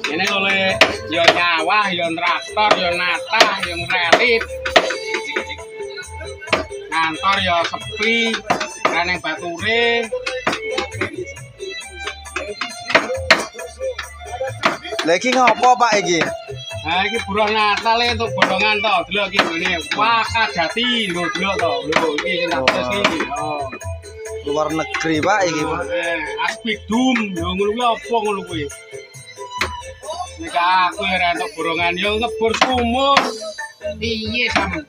Ini oleh yo nyawah, yo traktor, yo natah, yo ngerit. Kantor yo sepi, kaneng bature. Lagi ngopo Pak iki? Nah, iki buruh Natal untuk bodongan to. Delok iki ngene. Wah, Kadati lho delok to. Lho iki sing tak iki. Oh. Luar negeri Pak iki Pak. Aspidum, yo ngono kuwi apa ngono kuwi? Nek aku ora entuk borongan yo ngebur sumur. Piye sampe?